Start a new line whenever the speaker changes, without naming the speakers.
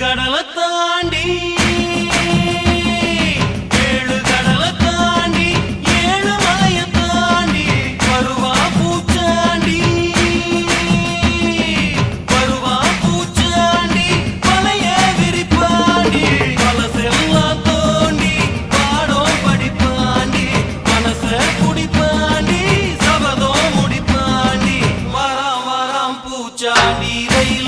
கடலை தாண்டி ஏழு கடலை தாண்டி ஏழு மலையை தாண்டி வருவா பூச்சாண்டி மலைய விரிப்பாண்டி பலசெல்லாம் தோண்டி பாடம் படிப்பாண்டி மனச குடிப்பாண்டி சபதம் முடிப்பாண்டி வராம் வராம் பூச்சாண்டி ரயில்